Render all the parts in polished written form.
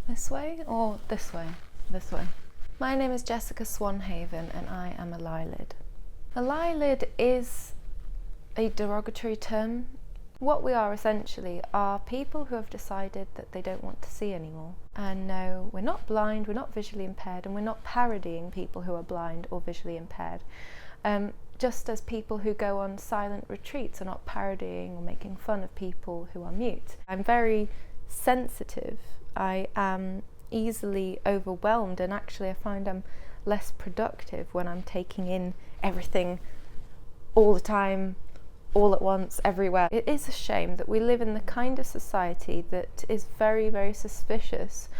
This way or this way? This way. My name is Jessica Swanhaven and I am a Lielid. A Lielid is a derogatory term. What we are essentially are people who have decided that they don't want to see anymore. And no, we're not blind, we're not visually impaired, and we're not parodying people who are blind or visually impaired. Just as people who go on silent retreats are not parodying or making fun of people who are mute. I'm very sensitive. I am easily overwhelmed, and actually I find I'm less productive when I'm taking in everything all the time, all at once, everywhere. It is a shame that we live in the kind of society that is very, very suspicious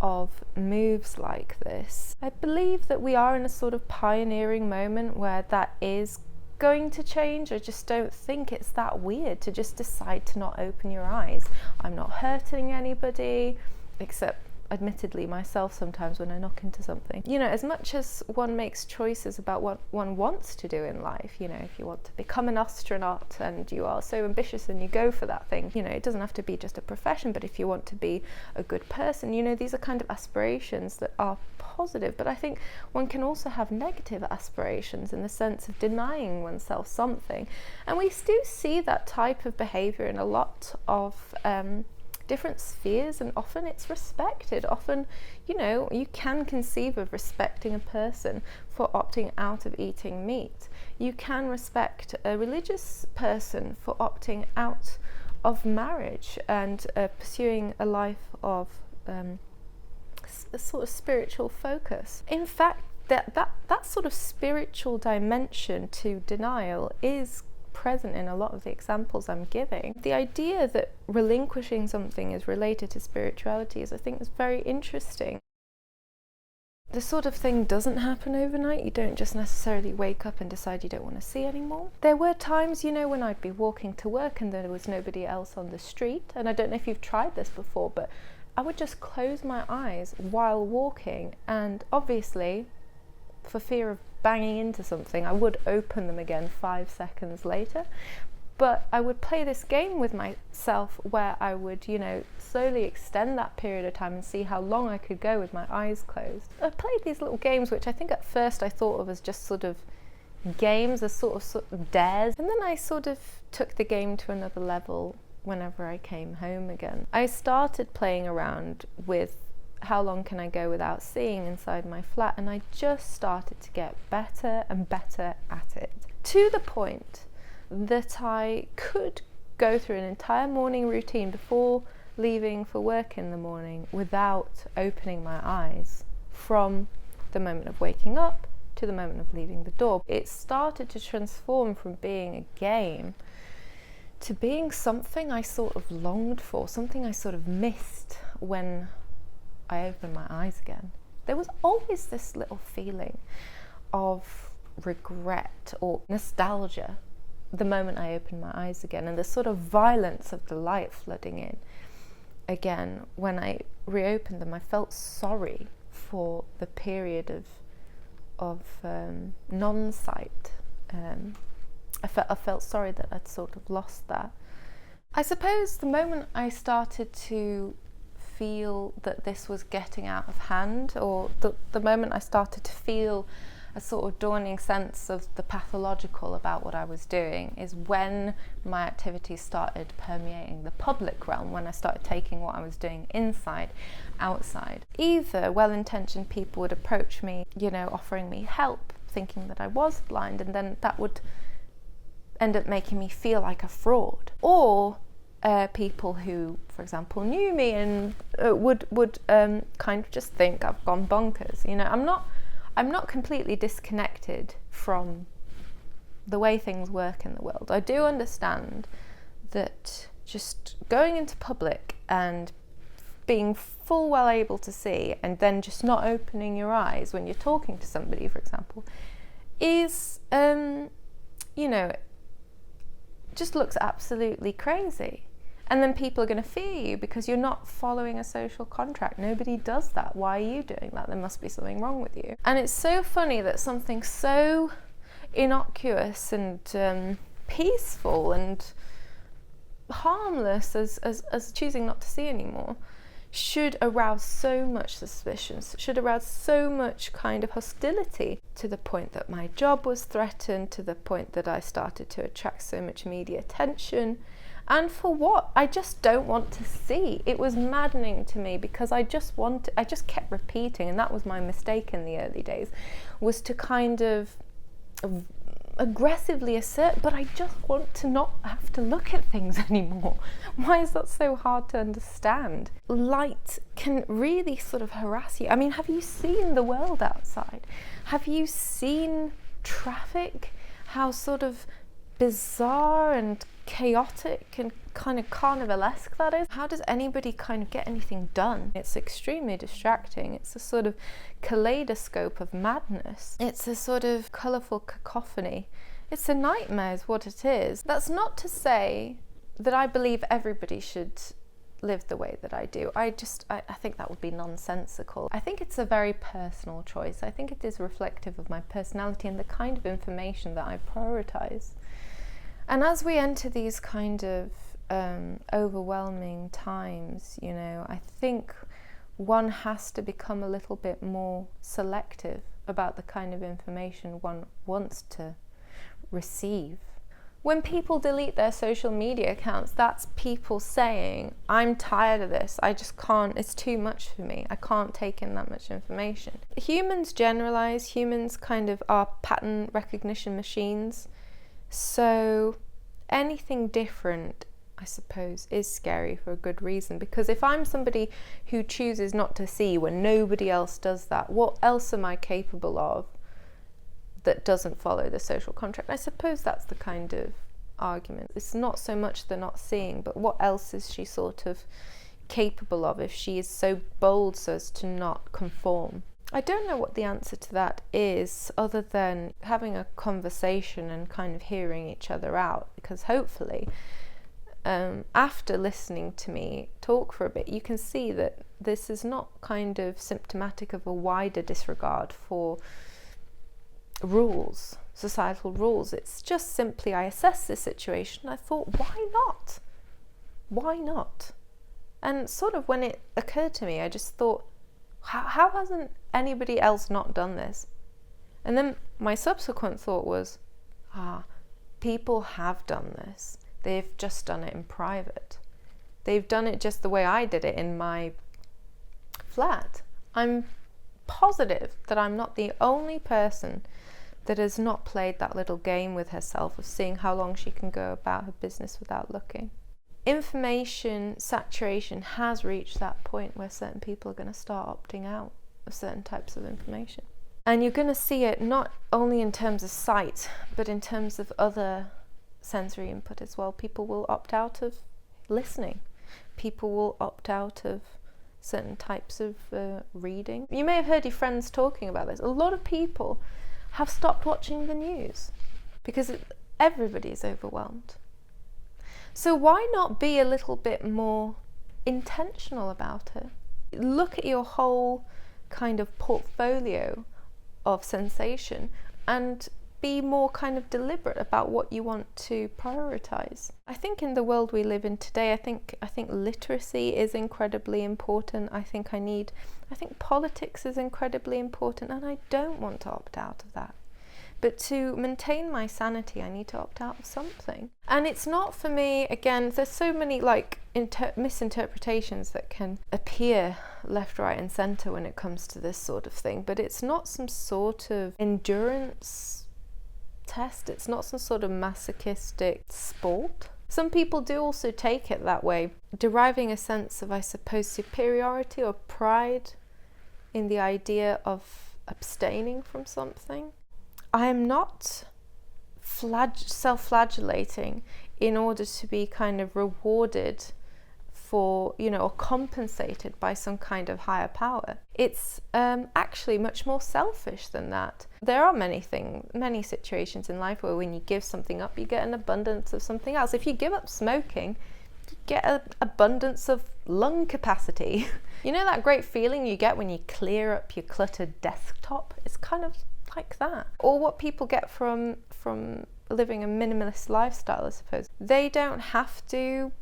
of moves like this. I believe that we are in a sort of pioneering moment where that is going to change. I just don't think it's that weird to just decide to not open your eyes. I'm not hurting anybody, except admittedly myself sometimes when I knock into something. You know, as much as one makes choices about what one wants to do in life, you know, if you want to become an astronaut and you are so ambitious and you go for that thing, you know, it doesn't have to be just a profession, but if you want to be a good person, you know, these are kind of aspirations that are positive. But I think one can also have negative aspirations in the sense of denying oneself something. And we do see that type of behavior in a lot of different spheres, and often it's respected. Often, you know, you can conceive of respecting a person for opting out of eating meat. You can respect a religious person for opting out of marriage and pursuing a life of a sort of spiritual focus. In fact, that sort of spiritual dimension to denial is present in a lot of the examples I'm giving. The idea that relinquishing something is related to spirituality is, I think, is very interesting. This sort of thing doesn't happen overnight. You don't just necessarily wake up and decide you don't want to see anymore. There were times, you know, when I'd be walking to work and there was nobody else on the street, and I don't know if you've tried this before, but I would just close my eyes while walking, and obviously, for fear of banging into something, I would open them again 5 seconds later. But I would play this game with myself where I would, you know, slowly extend that period of time and see how long I could go with my eyes closed. I played these little games which I think at first I thought of as just sort of games, as sort of dares. And then I sort of took the game to another level whenever I came home again. I started playing around with how long can I go without seeing inside my flat, and I just started to get better and better at it, to the point that I could go through an entire morning routine before leaving for work in the morning without opening my eyes, from the moment of waking up to the moment of leaving the door. It started to transform from being a game to being something I sort of longed for, something I sort of missed when I opened my eyes again. There was always this little feeling of regret or nostalgia the moment I opened my eyes again, and the sort of violence of the light flooding in again. When I reopened them, I felt sorry for the period of non-sight. I felt sorry that I'd sort of lost that. I suppose the moment I started to feel that this was getting out of hand, or the moment I started to feel a sort of dawning sense of the pathological about what I was doing, is when my activities started permeating the public realm, when I started taking what I was doing inside, outside. Either well-intentioned people would approach me, you know, offering me help, thinking that I was blind, and then that would end up making me feel like a fraud, or people who, for example, knew me and would kind of just think I've gone bonkers. You know, I'm not completely disconnected from the way things work in the world. I do understand that just going into public and being full well able to see, and then just not opening your eyes when you're talking to somebody, for example, is, you know, just looks absolutely crazy. And then people are going to fear you because you're not following a social contract. Nobody does that. Why are you doing that? There must be something wrong with you. And it's so funny that something so innocuous and peaceful and harmless as choosing not to see anymore should arouse so much suspicion, should arouse so much kind of hostility, to the point that my job was threatened, to the point that I started to attract so much media attention. And for what? I just don't want to see. It was maddening to me, because I just kept repeating, and that was my mistake in the early days, was to kind of aggressively assert, but I just want to not have to look at things anymore. Why is that so hard to understand? Light can really sort of harass you. I mean, have you seen the world outside? Have you seen traffic? How sort of bizarre and chaotic and kind of carnivalesque that is? How does anybody kind of get anything done? It's extremely distracting. It's a sort of kaleidoscope of madness. It's a sort of colourful cacophony. It's a nightmare is what it is. That's not to say that I believe everybody should live the way that I do. I think that would be nonsensical. I think it's a very personal choice. I think it is reflective of my personality and the kind of information that I prioritise. And as we enter these kind of overwhelming times, you know, I think one has to become a little bit more selective about the kind of information one wants to receive. When people delete their social media accounts, that's people saying, I'm tired of this, I just can't, it's too much for me, I can't take in that much information. Humans generalize, humans kind of are pattern recognition machines. So anything different, I suppose, is scary for a good reason, because if I'm somebody who chooses not to see when nobody else does that, what else am I capable of that doesn't follow the social contract? I suppose that's the kind of argument. It's not so much the not seeing, but what else is she sort of capable of if she is so bold so as to not conform? I don't know what the answer to that is, other than having a conversation and kind of hearing each other out, because hopefully after listening to me talk for a bit, you can see that this is not kind of symptomatic of a wider disregard for rules, societal rules. It's just simply I assessed this situation and I thought, why not? Why not? And sort of when it occurred to me, I just thought, how hasn't anybody else not done this? And then my subsequent thought was, people have done this. They've just done it in private. They've done it just the way I did it in my flat. I'm positive that I'm not the only person that has not played that little game with herself of seeing how long she can go about her business without looking. Information saturation has reached that point where certain people are going to start opting out of certain types of information. And you're going to see it not only in terms of sight, but in terms of other sensory input as well. People will opt out of listening. People will opt out of certain types of reading. You may have heard your friends talking about this. A lot of people have stopped watching the news because everybody's overwhelmed. So why not be a little bit more intentional about it? Look at your whole kind of portfolio of sensation and be more kind of deliberate about what you want to prioritize. I think in the world we live in today, I think literacy is incredibly important. I think politics is incredibly important, and I don't want to opt out of that. But to maintain my sanity, I need to opt out of something. And it's not for me, again, there's so many misinterpretations that can appear left, right and centre when it comes to this sort of thing. But it's not some sort of endurance test. It's not some sort of masochistic sport. Some people do also take it that way, deriving a sense of, I suppose, superiority or pride in the idea of abstaining from something. I am not self-flagellating in order to be kind of rewarded for, or compensated by some kind of higher power. It's actually much more selfish than that. There are many situations in life where when you give something up, you get an abundance of something else. If you give up smoking, you get an abundance of lung capacity. You know that great feeling you get when you clear up your cluttered desktop? It's kind of like that. Or what people get from living a minimalist lifestyle, I suppose. They don't have to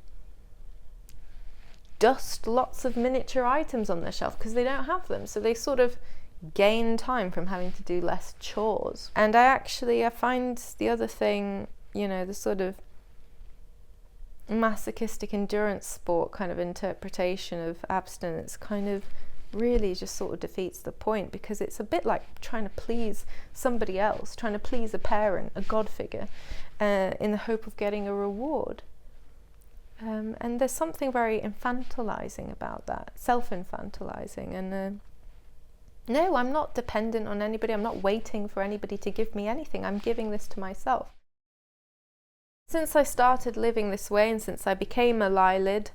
dust lots of miniature items on their shelf because they don't have them, so they sort of gain time from having to do less chores. And I find the other thing, the sort of masochistic endurance sport kind of interpretation of abstinence kind of really just sort of defeats the point, because it's a bit like trying to please somebody else, trying to please a parent, a god figure, in the hope of getting a reward. And there's something very infantilizing about that, self-infantilizing. And no, I'm not dependent on anybody. I'm not waiting for anybody to give me anything. I'm giving this to myself. Since I started living this way and since I became a Lielid,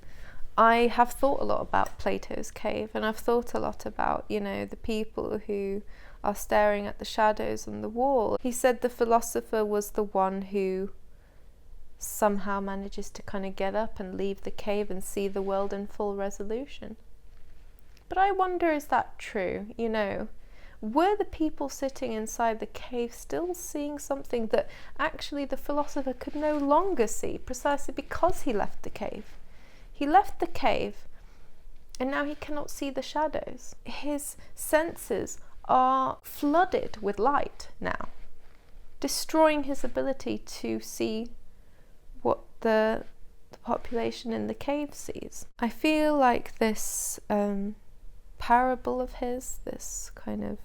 I have thought a lot about Plato's cave, and I've thought a lot about, the people who are staring at the shadows on the wall. He said the philosopher was the one who somehow manages to kind of get up and leave the cave and see the world in full resolution. But I wonder, is that true? Were the people sitting inside the cave still seeing something that actually the philosopher could no longer see, precisely because he left the cave? He left the cave and now he cannot see the shadows. His senses are flooded with light now, destroying his ability to see what the population in the cave sees. I feel like this parable of his, this kind of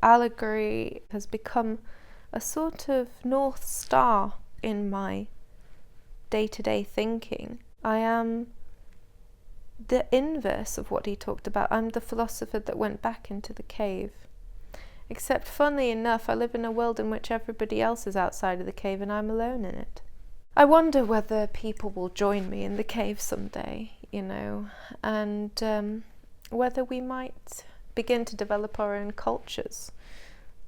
allegory, has become a sort of North Star in my day-to-day thinking. I am the inverse of what he talked about. I'm the philosopher that went back into the cave. Except, funnily enough, I live in a world in which everybody else is outside of the cave and I'm alone in it. I wonder whether people will join me in the cave someday, and whether we might begin to develop our own cultures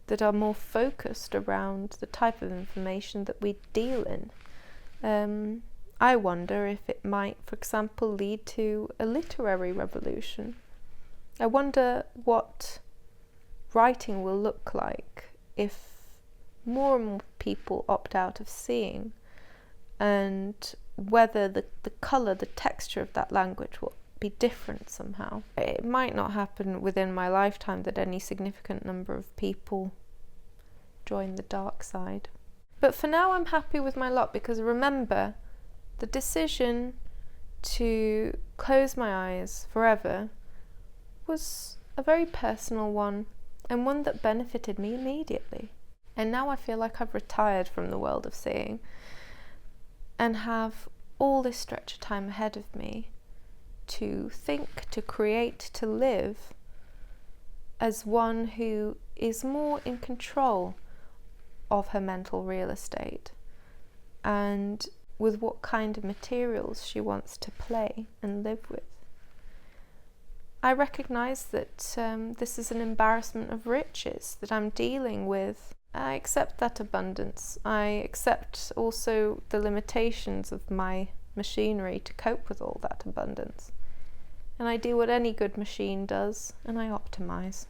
that are more focused around the type of information that we deal in. I wonder if it might, for example, lead to a literary revolution. I wonder what writing will look like if more and more people opt out of seeing, and whether the colour, the texture of that language will be different somehow. It might not happen within my lifetime that any significant number of people join the dark side. But for now I'm happy with my lot, because remember, the decision to close my eyes forever was a very personal one, and one that benefited me immediately. And now I feel like I've retired from the world of seeing and have all this stretch of time ahead of me to think, to create, to live as one who is more in control of her mental real estate and with what kind of materials she wants to play and live with. I recognise that this is an embarrassment of riches that I'm dealing with. I accept that abundance. I accept also the limitations of my machinery to cope with all that abundance. And I do what any good machine does, and I optimise.